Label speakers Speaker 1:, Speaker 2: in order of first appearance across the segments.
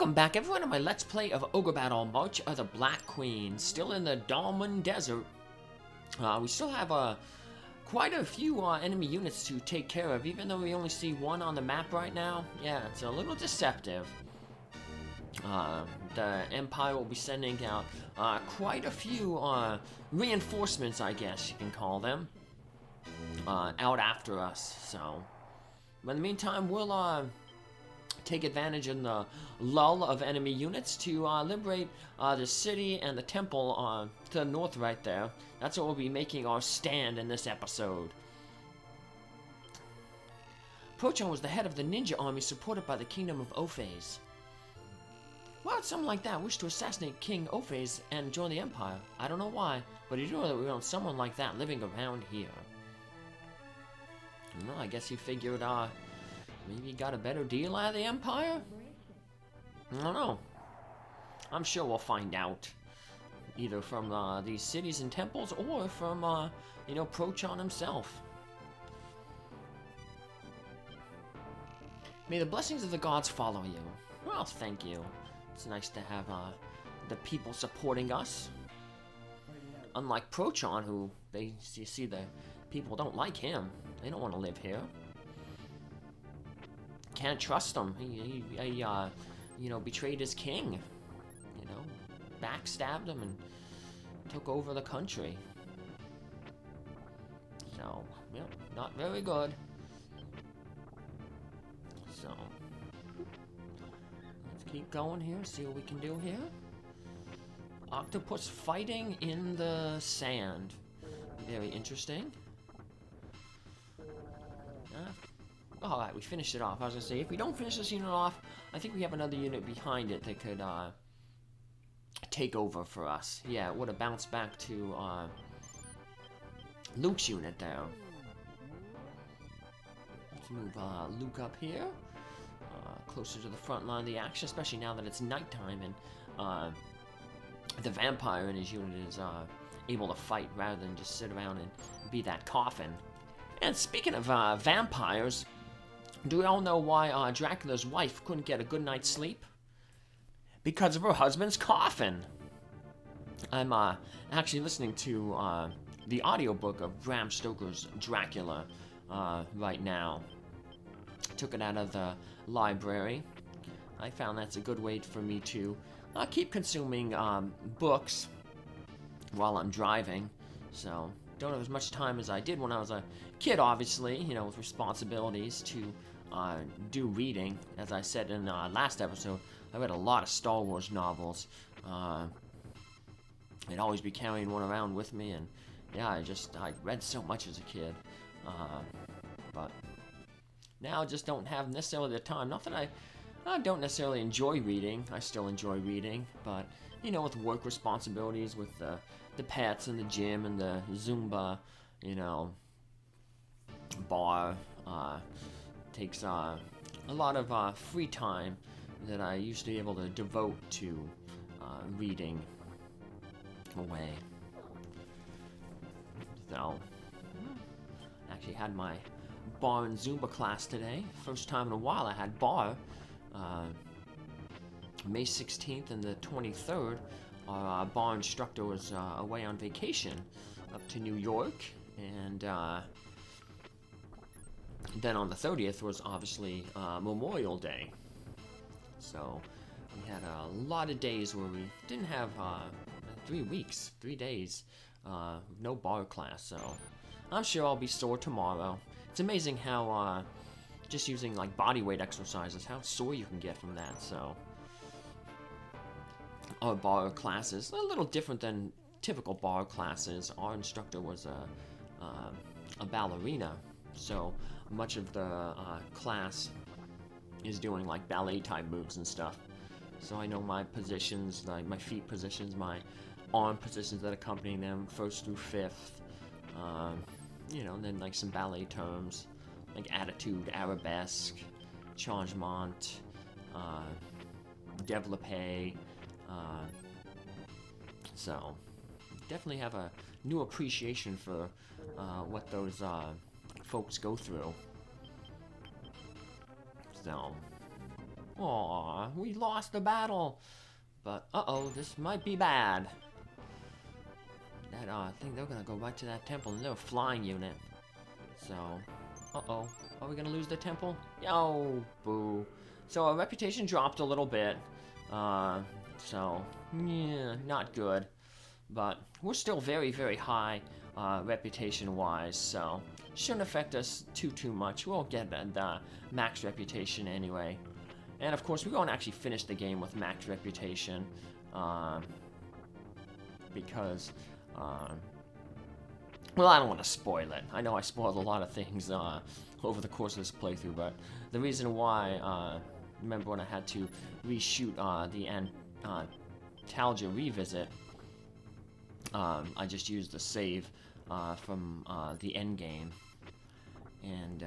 Speaker 1: Welcome back everyone to my Let's Play of Ogre Battle March of the Black Queen. Still in the Dalman Desert. We still have quite a few enemy units to take care of, even though we only see one on the map right now. Yeah, it's a little deceptive. The Empire will be sending out quite a few reinforcements, I guess you can call them, out after us. So, but in the meantime, we'll take advantage in the lull of enemy units to liberate the city and the temple to the north right there. That's what we'll be making our stand in this episode. Prochon was the head of the ninja army supported by the kingdom of Orpheus. Why would someone like that wish to assassinate King Orpheus and join the Empire? I don't know why, but you do know that we want someone like that living around here. Well, I guess he figured, maybe he got a better deal out of the Empire? I don't know. I'm sure we'll find out. Either from these cities and temples or from, you know, Prochon himself. May the blessings of the gods follow you. Well, thank you. It's nice to have the people supporting us. Unlike Prochon, who you see the people don't like him. They don't want to live here. Can't trust him. He you know, betrayed his king. You know, backstabbed him and took over the country. So, yeah, not very good. So, let's keep going here, see what we can do here. Octopus fighting in the sand. Very interesting. Alright, we finished it off. I was going to say, if we don't finish this unit off, I think we have another unit behind it that could take over for us. Yeah, it would have bounced back to Luke's unit there. Let's move Luke up here, closer to the front line of the action, especially now that it's nighttime and the vampire in his unit is able to fight rather than just sit around and be that coffin. And speaking of vampires, do we all know why Dracula's wife couldn't get a good night's sleep? Because of her husband's coffin. I'm actually listening to the audiobook of Bram Stoker's Dracula right now. Took it out of the library. I found that's a good way for me to keep consuming books while I'm driving. So, don't have as much time as I did when I was a kid, obviously, you know, with responsibilities to do reading. As I said in the last episode, I read a lot of Star Wars novels. I'd always be carrying one around with me, and yeah, I read so much as a kid. But now I just don't have necessarily the time. Not that I don't necessarily enjoy reading. I still enjoy reading, but you know, with work responsibilities, with the pets and the gym and the Zumba, you know, bar, takes a lot of free time that I used to be able to devote to reading away. So, actually had my bar and Zumba class today. First time in a while I had bar. May 16th and the 23rd, our bar instructor was away on vacation up to New York, and then on the 30th was obviously Memorial Day. So we had a lot of days where we didn't have 3 days, no bar class. So I'm sure I'll be sore tomorrow. It's amazing how just using like body weight exercises, how sore you can get from that. So our bar classes a little different than typical bar classes. Our instructor was a ballerina, so much of the class is doing like ballet type moves and stuff. So I know my positions, like my feet positions, my arm positions that accompany them, first through fifth. You know, and then like some ballet terms like attitude, arabesque, changement, développé. So definitely have a new appreciation for what those folks go through. So Aw, we lost the battle. But, uh-oh, this might be bad. That, I think they're gonna go right to that temple, and they're a flying unit. So, uh-oh. Are we gonna lose the temple? Yo, boo. So our reputation dropped a little bit. So, yeah, not good. But we're still very, very high reputation-wise, so shouldn't affect us too much. We'll get the max reputation anyway. And of course, we won't actually finish the game with max reputation, because, well, I don't want to spoil it. I know I spoiled a lot of things over the course of this playthrough, but the reason why, remember when I had to reshoot the Antalgia revisit, I just used the save from the end game, and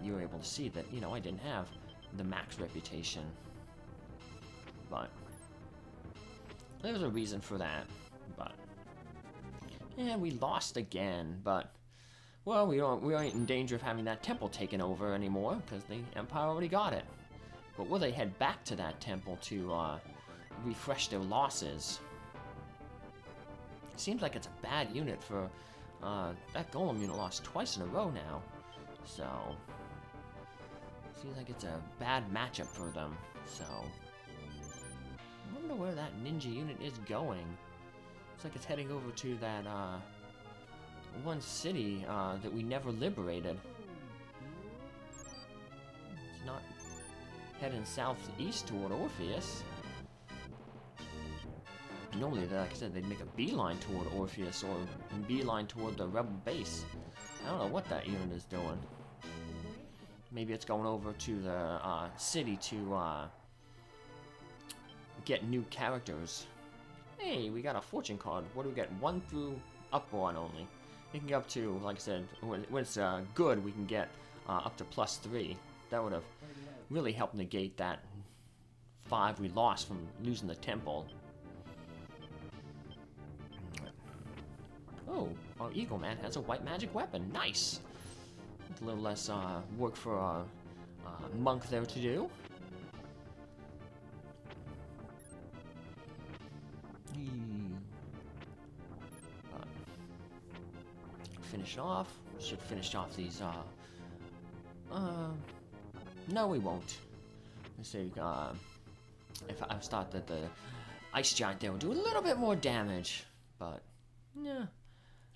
Speaker 1: you were able to see that, you know, I didn't have the max reputation, but there's a reason for that. But yeah, we lost again, but well, we aren't in danger of having that temple taken over anymore because the Empire already got it. But will they head back to that temple to refresh their losses? Seems like it's a bad unit for that Golem unit lost twice in a row now, so seems like it's a bad matchup for them. So I wonder where that ninja unit is going. Looks like it's heading over to that one city that we never liberated. It's not heading southeast toward Orpheus. Normally, like I said, they'd make a beeline toward Orpheus or a beeline toward the rebel base. I don't know what that unit is doing. Maybe it's going over to the city to get new characters. Hey, we got a fortune card. What do we get? 1 through up 1 only. We can get up to, like I said, when it's good, we can get up to +3. That would have really helped negate that 5 we lost from losing the temple. Oh, our Eagle Man has a white magic weapon. Nice. A little less work for our monk there to do. Finish off. Should finish off these. No, we won't. Let's see. If I thought that the ice giant there would do a little bit more damage, but yeah,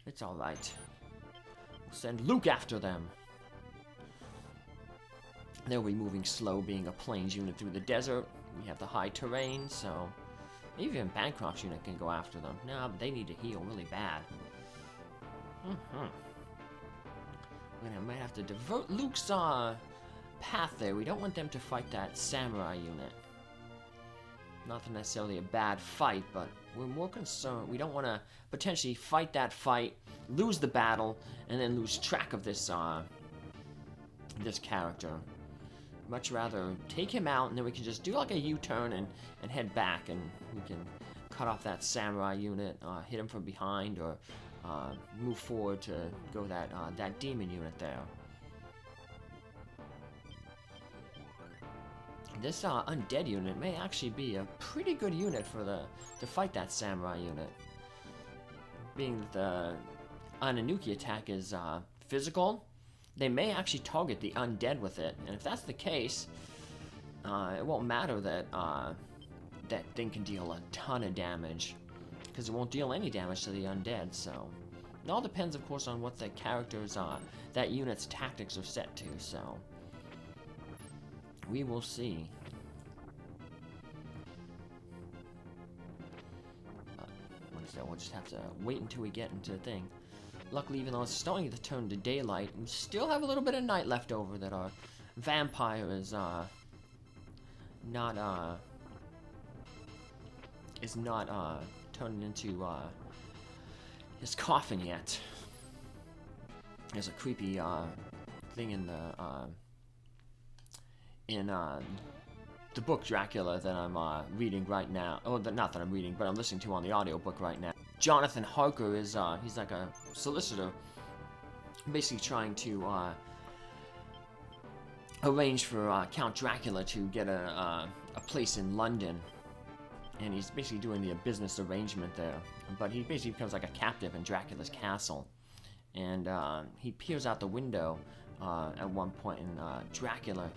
Speaker 1: it's all right. We'll send Luke after them. They'll be moving slow, being a plains unit through the desert. We have the high terrain, so even Bancroft's unit can go after them. No, but they need to heal really bad. We might have to divert Luke's path there. We don't want them to fight that samurai unit. Not necessarily a bad fight, but we're more concerned. We don't want to potentially fight that fight, lose the battle, and then lose track of this this character. Much rather take him out, and then we can just do like a U-turn and head back, and we can cut off that samurai unit, hit him from behind, or move forward to go that demon unit there. This undead unit may actually be a pretty good unit for to fight that samurai unit. Being that the Ananuki attack is physical, they may actually target the undead with it, and if that's the case, it won't matter that that thing can deal a ton of damage, because it won't deal any damage to the undead. So it all depends, of course, on what the characters that unit's tactics are set to. So we will see. Like I said, we'll just have to wait until we get into the thing. Luckily, even though it's starting to turn to daylight, we still have a little bit of night left over that our vampire is not turning into his coffin yet. There's a creepy thing in the book Dracula that I'm reading right now. Oh, not that I'm reading, but I'm listening to on the audiobook right now. Jonathan Harker is he's like a solicitor, basically trying to arranged for Count Dracula to get a place in London, and he's basically doing the business arrangement there. But he basically becomes like a captive in Dracula's castle, and he peers out the window at one point, and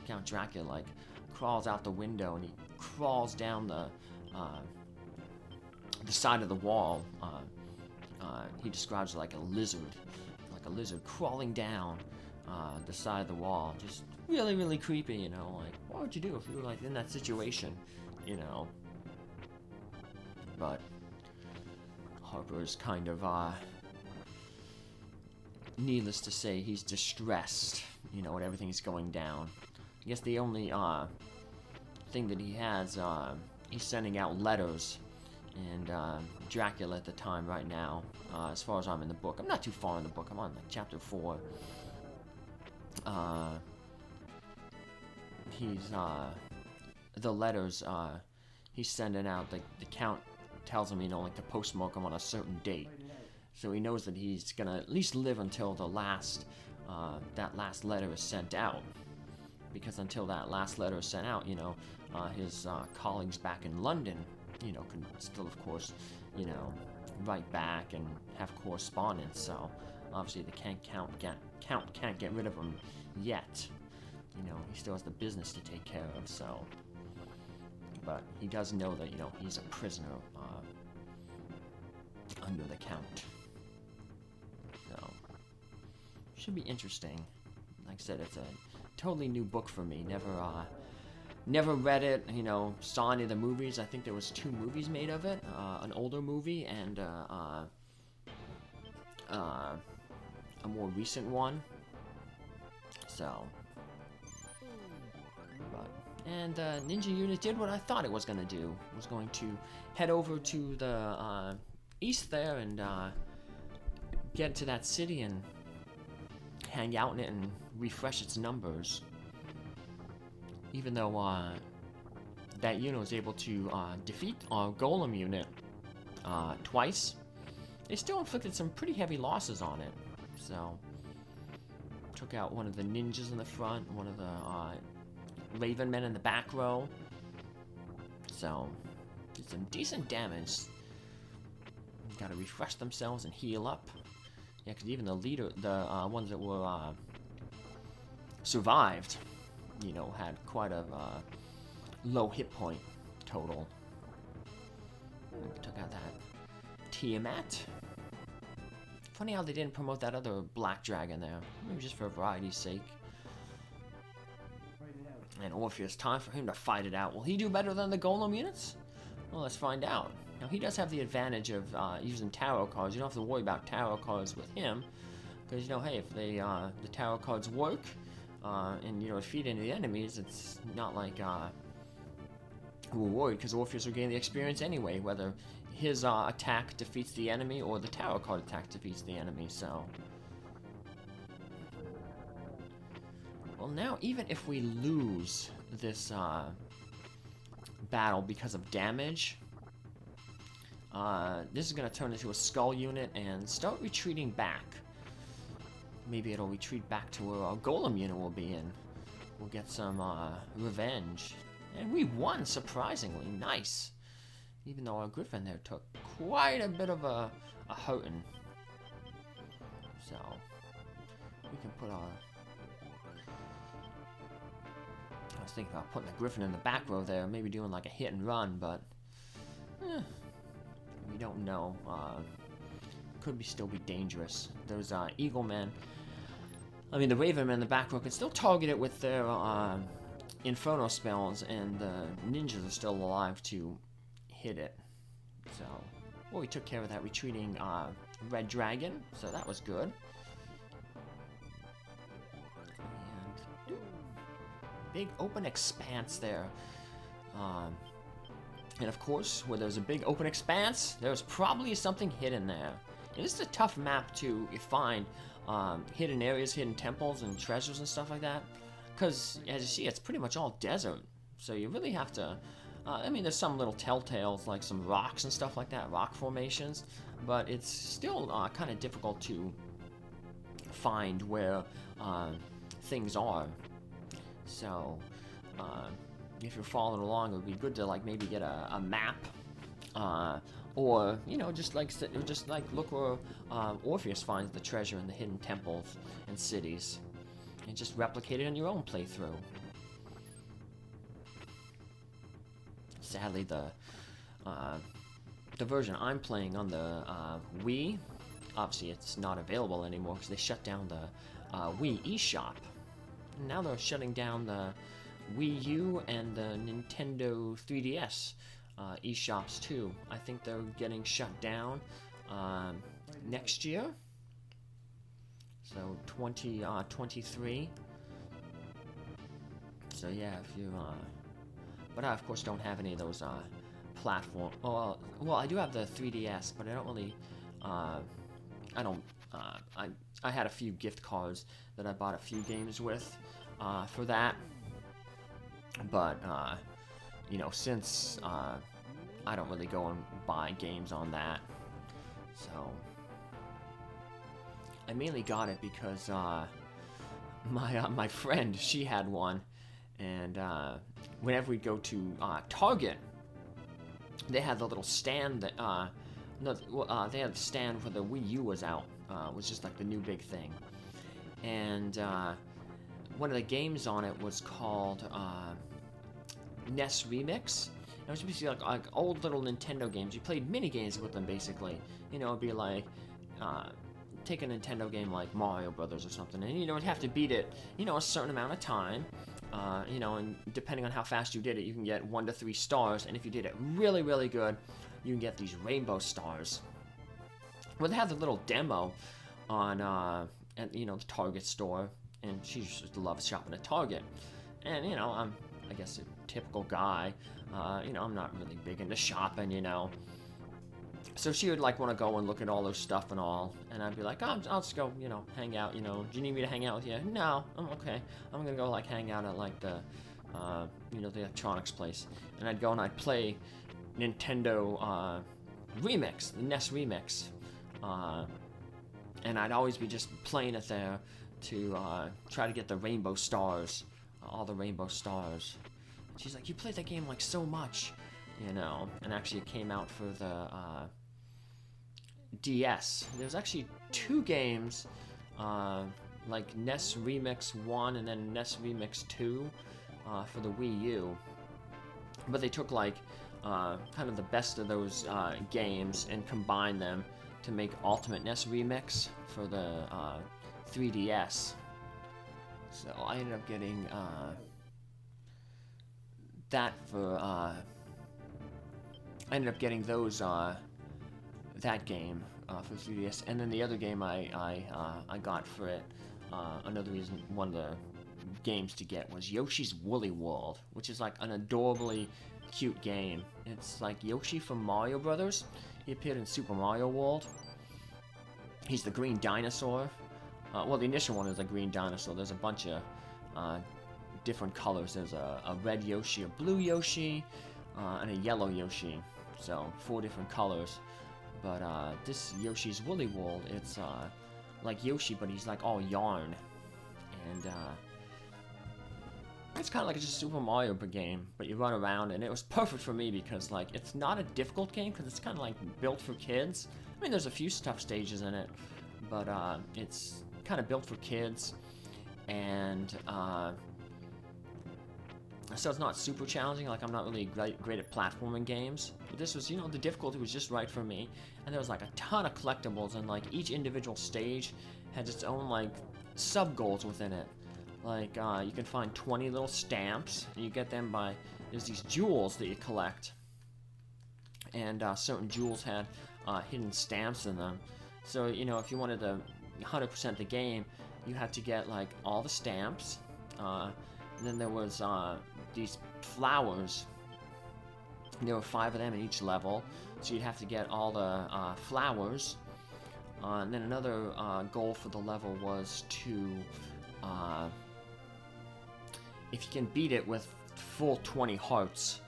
Speaker 1: Count Dracula, like crawls out the window, and he crawls down the side of the wall. He describes it like a lizard crawling down the side of the wall. Just really, really creepy, you know. Like, what would you do if you were like in that situation, you know? But Harper's kind of, needless to say, he's distressed, you know, when everything's going down. I guess the only thing that he has, he's sending out letters, and Dracula at the time right now, as far as I'm in the book, I'm not too far in the book, I'm on like chapter 4. He's the letters he's sending out, like the Count tells him, you know, like to postmark them on a certain date, so he knows that he's gonna at least live until the last that last letter is sent out, because until that last letter is sent out, you know, his colleagues back in London, you know, can still, of course, you know, write back and have correspondence. So obviously the Count can't get rid of him yet. You know, he still has the business to take care of. So, but he does know that, you know, he's a prisoner under the Count. So should be interesting. Like I said, it's a totally new book for me. Never read it, you know, saw any of the movies. I think there was 2 movies made of it, an older movie and a more recent one. So, and the ninja unit did what I thought it was going to do. It was going to head over to the east there and get to that city and hang out in it and refresh its numbers. Even though that unit was able to defeat our golem unit twice, they still inflicted some pretty heavy losses on it. So, took out one of the ninjas in the front, one of the Raven men in the back row. So, did some decent damage. Gotta refresh themselves and heal up. Yeah, because even the leader, the ones that were survived, you know, had quite a low hit point total. Took out that Tiamat. Funny how they didn't promote that other black dragon there. Maybe just for variety's sake. And Orpheus, time for him to fight it out. Will he do better than the golem units? Well, let's find out. Now, he does have the advantage of using tarot cards. You don't have to worry about tarot cards with him. Because, you know, hey, if they, the tarot cards work, and, you know, defeat any of the enemies, it's not like we're worried, because Orpheus will gain the experience anyway, whether his attack defeats the enemy or the tarot card attack defeats the enemy. So, well, now even if we lose this battle because of damage, this is going to turn into a skull unit and start retreating back. Maybe it'll retreat back to where our golem unit will be in. We'll get some revenge. And we won, surprisingly. Nice. Even though our griffin there took quite a bit of a hurting. So, we can put our... I was thinking about putting the griffin in the back row there, maybe doing like a hit and run, but... we don't know. Could still be dangerous. Those eagle men... I mean, the Raven men in the back row can still target it with their Inferno spells, and the ninjas are still alive to hit it. So, well, we took care of that retreating red dragon, so that was good. And big open expanse there. And of course, where there's a big open expanse, there's probably something hidden there. And this is a tough map to find hidden areas, hidden temples, and treasures and stuff like that. Because, as you see, it's pretty much all desert. So you really have to... I mean, there's some little telltales, like some rocks and stuff like that, rock formations. But it's still kind of difficult to find where things are. So, if you're following along, it would be good to like maybe get a map, or just like look where Orpheus finds the treasure in the hidden temples and cities, and just replicate it in your own playthrough. Sadly, the version I'm playing on the Wii, obviously it's not available anymore because they shut down the Wii eShop. Now they're shutting down the Wii U and the Nintendo 3DS eShops too. I think they're getting shut down next year, so 2023. So yeah, if you but I of course don't have any of those platform. Well, I do have the 3DS, but I don't really. I don't. I had a few gift cards that I bought a few games with for that, but since I don't really go and buy games on that, so I mainly got it because my friend, she had one, and whenever we go to Target, they had the little stand that they had the stand where the Wii U was out. Was just like the new big thing, and one of the games on it was called NES Remix. It was basically like old little Nintendo games. You played mini games with them basically. It'd be like take a Nintendo game like Mario Brothers or something, and you'd have to beat it a certain amount of time. And depending on how fast you did it, you can get 1 to 3 stars, and if you did it really, really good, you can get these rainbow stars. Well, they have the little demo on at the Target store, and she just loves shopping at Target. And I'm, I guess, a typical guy. I'm not really big into shopping, So she would like want to go and look at all those stuff and all, and I'd be like, I'll just go, hang out. Do you need me to hang out with you? No, I'm okay. I'm gonna go like hang out at like the, the electronics place, and I'd go and I'd play Nintendo Remix, the NES Remix, and I'd always be just playing it there to try to get the rainbow stars, all the rainbow stars. She's like, you played that game like so much, and actually it came out for the DS. There's actually 2 games, like NES Remix 1 and then NES Remix 2 for the Wii U. But they took like kind of the best of those games and combined them to make Ultimate NES Remix for the 3DS. So I ended up getting that for I ended up getting those that game for 3DS, and then the other game I got for it. Another reason, one of the games to get was Yoshi's Woolly World, which is like an adorably cute game. It's like Yoshi from Mario Brothers. He appeared in Super Mario World. He's the green dinosaur. Well, the initial one is a green dinosaur. There's a bunch of different colors. There's a red Yoshi, a blue Yoshi, and a yellow Yoshi. So 4 different colors. But this Yoshi's Woolly World, it's like Yoshi, but he's like all yarn, and it's kind of like just a Super Mario game, but you run around, and it was perfect for me because like it's not a difficult game because it's kind of like built for kids. I mean, there's a few tough stages in it, but it's kind of built for kids, and so it's not super challenging. Like I'm not really great at platforming games, but this was, the difficulty was just right for me. And there was like a ton of collectibles, and like each individual stage had its own like sub goals within it. Like you can find 20 little stamps, and you get them by there's these jewels that you collect, and certain jewels had hidden stamps in them. So if you wanted to 100% the game, you had to get like all the stamps. And then there was these flowers. There were 5 of them in each level, so you'd have to get all the flowers. And then another goal for the level was to, if you can beat it with full 20 hearts,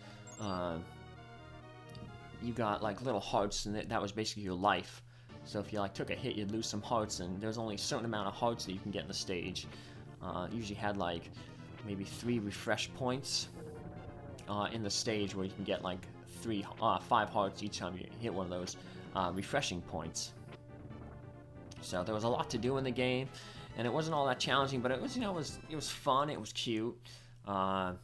Speaker 1: you got like little hearts, and that was basically your life. So if you like took a hit, you'd lose some hearts, and there's only a certain amount of hearts that you can get in the stage. Usually had like maybe 3 refresh points in the stage where you can get like 5 hearts each time you hit one of those refreshing points. So there was a lot to do in the game, and it wasn't all that challenging, but it was, it was fun, it was cute, and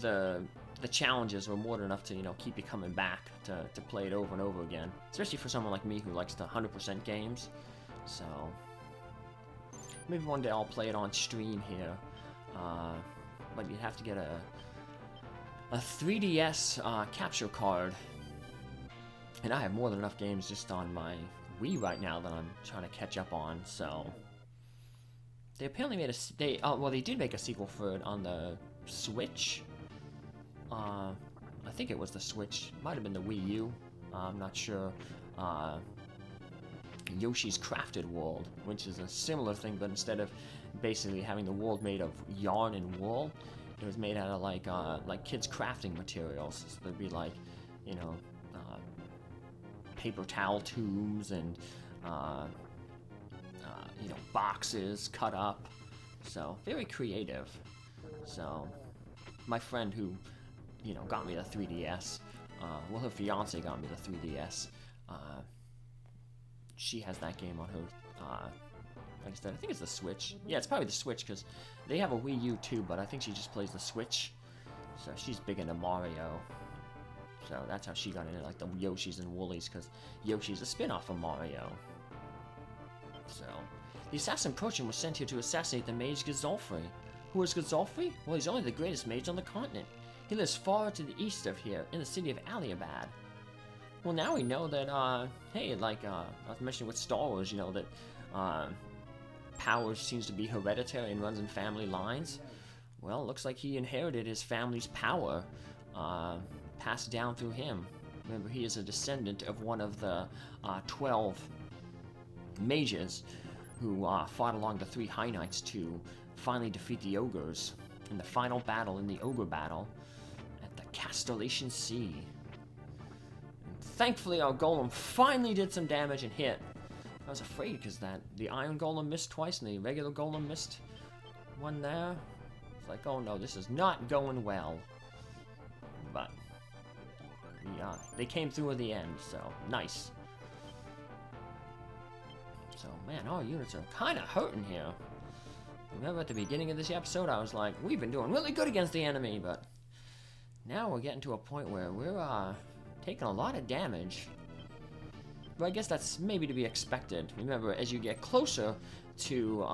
Speaker 1: the challenges were more than enough to, keep you coming back to play it over and over again, especially for someone like me who likes the 100% games. So maybe one day I'll play it on stream here, but you'd have to get a 3DS capture card. And I have more than enough games just on my Wii right now that I'm trying to catch up on, so... They apparently made they did make a sequel for it on the Switch. I think it was the Switch. Might have been the Wii U. I'm not sure. Yoshi's Crafted World, which is a similar thing, but instead of basically having the world made of yarn and wool, it was made out of like kids' crafting materials. So there'd be like, paper towel tubes and boxes cut up, so very creative. So my friend who got me the 3DS, her fiance got me the 3DS, she has that game on her, like I said, I think it's the Switch. Yeah, it's probably the Switch, because they have a Wii U too, but I think she just plays the Switch, so she's big into Mario. So that's how she got into like the Yoshis and Woolies, because Yoshi's a spin-off of Mario. So, the assassin Procyon was sent here to assassinate the mage Gazolfrey. Who is Gazolfrey? Well, he's only the greatest mage on the continent. He lives far to the east of here, in the city of Aliabad. Well, now we know that, hey, like, I was mentioning with Star Wars, that, power seems to be hereditary and runs in family lines. Well, it looks like he inherited his family's power, passed down through him. Remember, he is a descendant of one of the 12 mages who fought along the 3 High Knights to finally defeat the Ogres in the final battle, in the Ogre battle, at the Castellation Sea. And thankfully, our Golem finally did some damage and hit. I was afraid because the Iron Golem missed twice and the regular Golem missed one there. It's like, oh no, this is not going well. But yeah, they came through at the end, so nice. So man, our units are kind of hurting here. Remember at the beginning of this episode, I was like, we've been doing really good against the enemy, but now we're getting to a point where we're taking a lot of damage. But I guess that's maybe to be expected. Remember, as you get closer to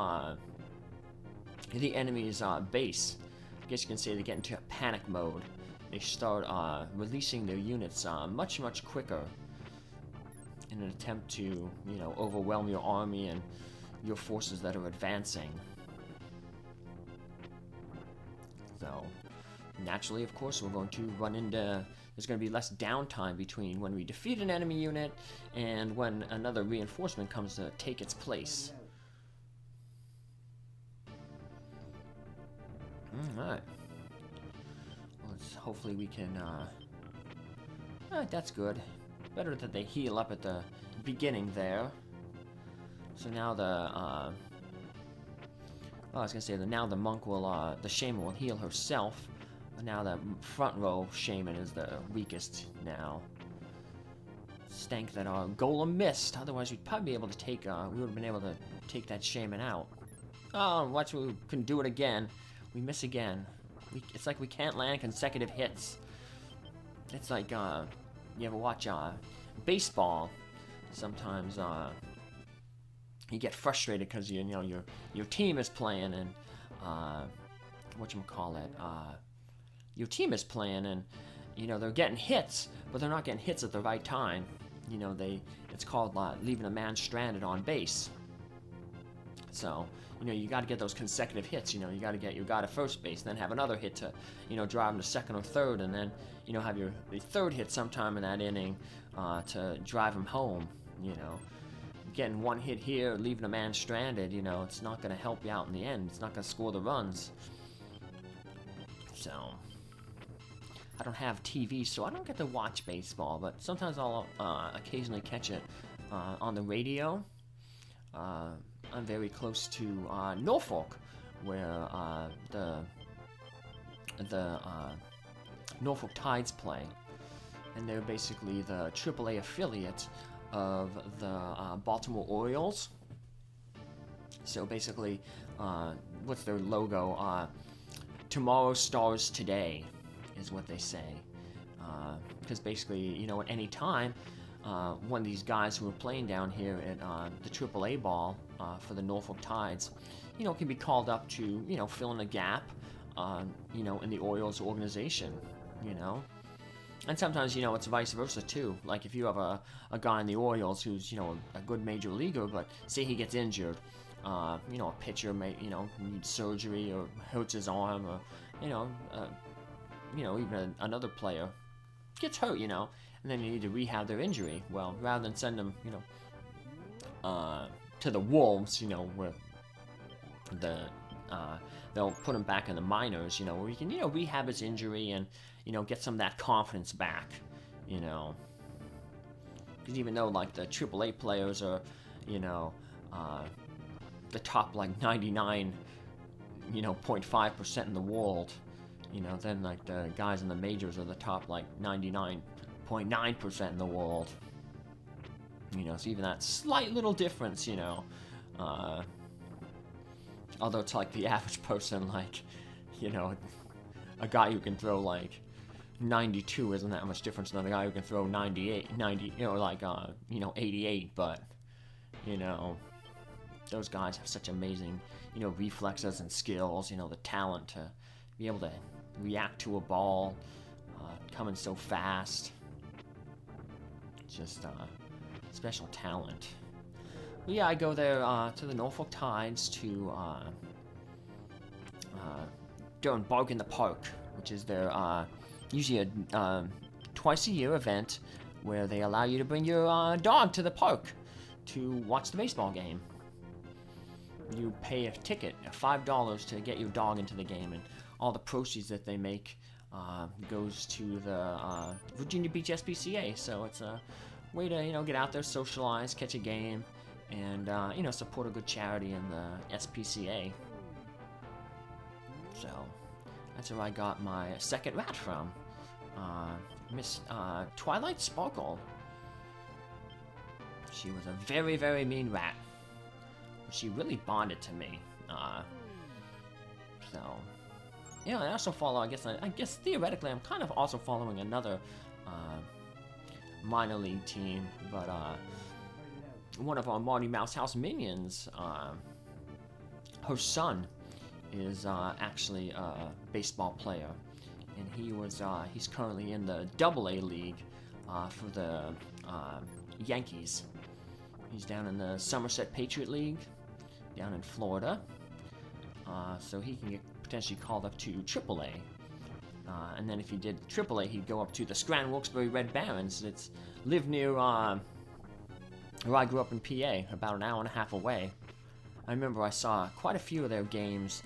Speaker 1: the enemy's base, I guess you can say they get into a panic mode. They start releasing their units much, much quicker in an attempt to, overwhelm your army and your forces that are advancing. So, naturally, of course, we're going to run into... There's going to be less downtime between when we defeat an enemy unit and when another reinforcement comes to take its place. Alright. Hopefully we can, that's good. Better that they heal up at the beginning there. So now I was gonna say that now the monk will, the shaman will heal herself. But now the front row shaman is the weakest now. Stank that our golem missed. Otherwise we'd probably be able to take, we would have been able to take that shaman out. Oh, watch, we couldn't do it again. We miss again. It's like we can't land consecutive hits. It's like, you ever watch, baseball? Sometimes, you get frustrated because, your team is playing and, whatchamacallit, your team is playing and, they're getting hits, but they're not getting hits at the right time. It's called, leaving a man stranded on base. So, you got to get those consecutive hits. You got to get your guy to first base, then have another hit to, drive him to second or third, and then, have the third hit sometime in that inning to drive him home. Getting one hit here, leaving a man stranded, it's not going to help you out in the end. It's not going to score the runs. So, I don't have TV, so I don't get to watch baseball, but sometimes I'll occasionally catch it on the radio. I'm very close to Norfolk, where the Norfolk Tides play, and they're basically the AAA affiliate of the Baltimore Orioles. So basically, what's their logo? Tomorrow stars today, is what they say. Because basically, you know, at any time, one of these guys who are playing down here at the AAA ball for the Norfolk Tides, you know, can be called up to, you know, fill in a gap, you know, in the Orioles organization, you know. And sometimes, you know, it's vice versa too. Like if you have a guy in the Orioles who's, you know, a good major leaguer, but say he gets injured, you know, a pitcher may, you know, needs surgery or hurts his arm, or, you know, even another player gets hurt, you know, and then you need to rehab their injury. Well, rather than send them, you know, to the Wolves, you know, where they'll put him back in the minors, you know, where he can, you know, rehab his injury and, you know, get some of that confidence back, you know. Because even though, like, the AAA players are, you know, the top, like, 99, you know, 0.5% in the world, you know, then, like, the guys in the majors are the top, like, 99.9% in the world. You know, so even that slight little difference, you know, although it's like the average person, like, you know, a guy who can throw, like, 92 isn't that much difference than a guy who can throw 90, you know, like, you know, 88, but, you know, those guys have such amazing, you know, reflexes and skills, you know, the talent to be able to react to a ball, coming so fast. Just, special talent. But yeah, I go there, to the Norfolk Tides to, during Bargain the Park, which is their, usually a, twice-a-year event where they allow you to bring your, dog to the park to watch the baseball game. You pay a ticket, $5 to get your dog into the game, and all the proceeds that they make goes to the Virginia Beach SPCA. So it's a way to, you know, get out there, socialize, catch a game, and you know, support a good charity in the SPCA. So that's where I got my second rat from, Miss Twilight Sparkle. She was a very, very mean rat. She really bonded to me. So yeah, I also follow. I guess theoretically, I'm kind of also following another minor league team, but one of our Marty Mouse House minions, her son is actually a baseball player, and he's currently in the Double-A league for the Yankees. He's down in the Somerset Patriot League, down in Florida, so he can get potentially called up to AAA. And then if he did AAA, he'd go up to the Scranton Wilkes-Barre Red Barons. It's live near where I grew up in PA, about an hour and a half away. I remember I saw quite a few of their games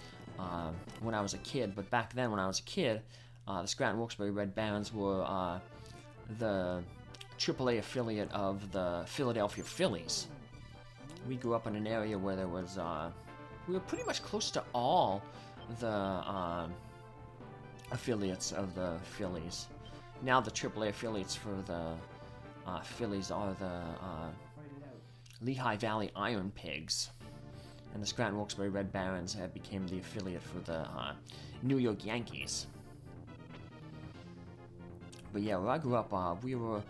Speaker 1: when I was a kid, but back then when I was a kid, the Scranton Wilkes-Barre Red Barons were the AAA affiliate of the Philadelphia Phillies. We grew up in an area where there was, we were pretty much close to all the affiliates of the Phillies. Now the AAA affiliates for the Phillies are the Lehigh Valley Iron Pigs, and the Scranton Wilkes-Barre Red Barons have became the affiliate for the New York Yankees. But yeah, where I grew up, we were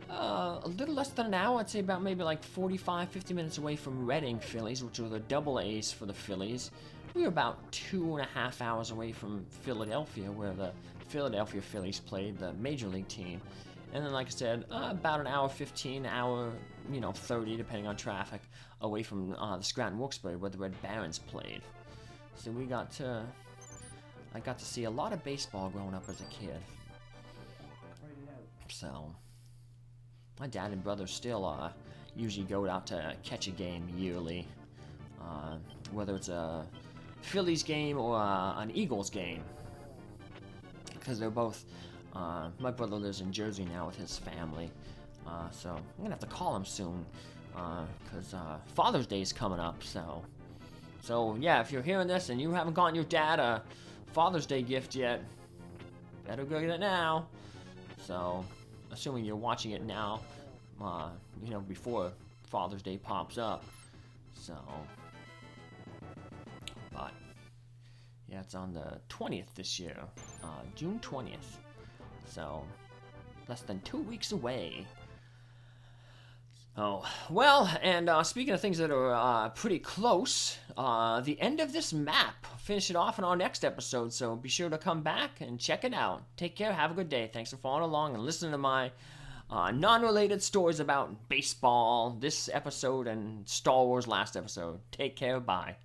Speaker 1: a little less than an hour, I'd say about maybe like 45-50 minutes away from Reading Phillies, which were the Double-A's for the Phillies. We were about 2.5 hours away from Philadelphia, where the Philadelphia Phillies played, the Major League team. And then, like I said, about an hour 15, hour, 30, depending on traffic, away from the Scranton Wilkes-Barre, where the Red Barons played. So I got to see a lot of baseball growing up as a kid. So my dad and brother still usually go out to catch a game yearly, whether it's a Phillies game or an Eagles game, because they're both, my brother lives in Jersey now with his family, so I'm gonna have to call him soon, because Father's Day is coming up, so yeah, if you're hearing this and you haven't gotten your dad a Father's Day gift yet, better go get it now. So, assuming you're watching it now, before Father's Day pops up. So, but yeah, it's on the 20th this year, June 20th. So, less than 2 weeks away. Oh, well, and speaking of things that are pretty close, the end of this map. Finish it off in our next episode, so be sure to come back and check it out. Take care, have a good day. Thanks for following along and listening to my non-related stories about baseball this episode and Star Wars last episode. Take care, bye.